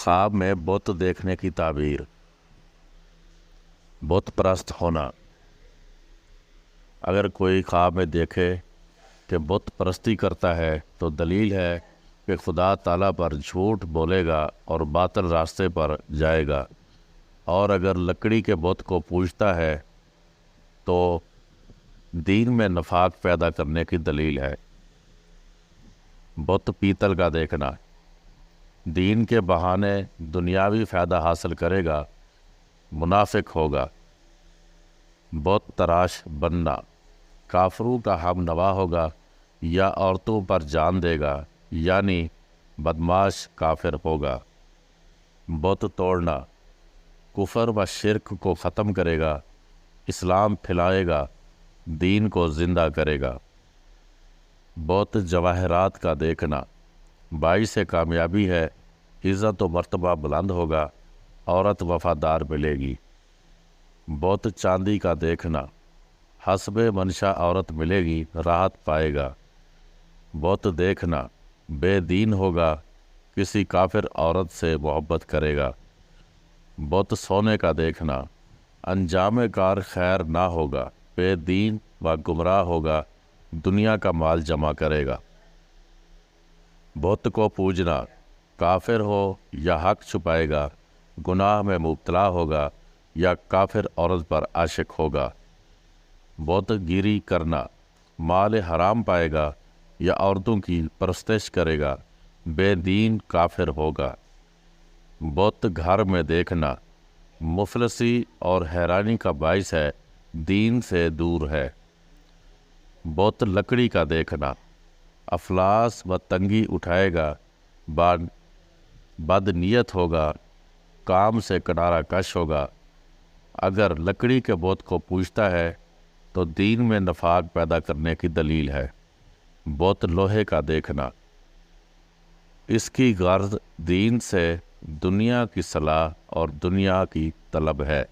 خواب میں بت دیکھنے کی تعبیر۔ بت پرست ہونا۔ اگر کوئی خواب میں دیکھے کہ بت پرستی کرتا ہے تو دلیل ہے کہ خدا تعالیٰ پر جھوٹ بولے گا اور باطل راستے پر جائے گا، اور اگر لکڑی کے بت کو پوجتا ہے تو دین میں نفاق پیدا کرنے کی دلیل ہے۔ بت پیتل کا دیکھنا۔ دین کے بہانے دنیاوی فائدہ حاصل کرے گا، منافق ہوگا۔ بت تراش بننا۔ کافروں کا ہم نوا ہوگا یا عورتوں پر جان دے گا، یعنی بدماش کافر ہوگا۔ بت توڑنا۔ کفر و شرک کو ختم کرے گا، اسلام پھیلائے گا، دین کو زندہ کرے گا۔ بت جواہرات کا دیکھنا۔ باعث کامیابی ہے، عزت و مرتبہ بلند ہوگا، عورت وفادار ملے گی۔ بت چاندی کا دیکھنا۔ حسب منشا عورت ملے گی، راحت پائے گا۔ بت دیکھنا۔ بے دین ہوگا، کسی کافر عورت سے محبت کرے گا۔ بت سونے کا دیکھنا۔ انجام کار خیر نہ ہوگا، بے دین و گمراہ ہوگا، دنیا کا مال جمع کرے گا۔ بت کو پوجنا۔ کافر ہو یا حق چھپائے گا، گناہ میں مبتلا ہوگا یا کافر عورت پر عاشق ہوگا۔ بت گیری کرنا۔ مال حرام پائے گا یا عورتوں کی پرستش کرے گا، بے دین کافر ہوگا۔ بت گھر میں دیکھنا۔ مفلسی اور حیرانی کا باعث ہے، دین سے دور ہے۔ بت لکڑی کا دیکھنا۔ افلاس و تنگی اٹھائے گا، بد نیت ہوگا، کام سے کنارہ کش ہوگا۔ اگر لکڑی کے بت کو پوجتا ہے تو دین میں نفاق پیدا کرنے کی دلیل ہے۔ بت لوہے کا دیکھنا۔ اس کی غرض دین سے دنیا کی صلاح اور دنیا کی طلب ہے۔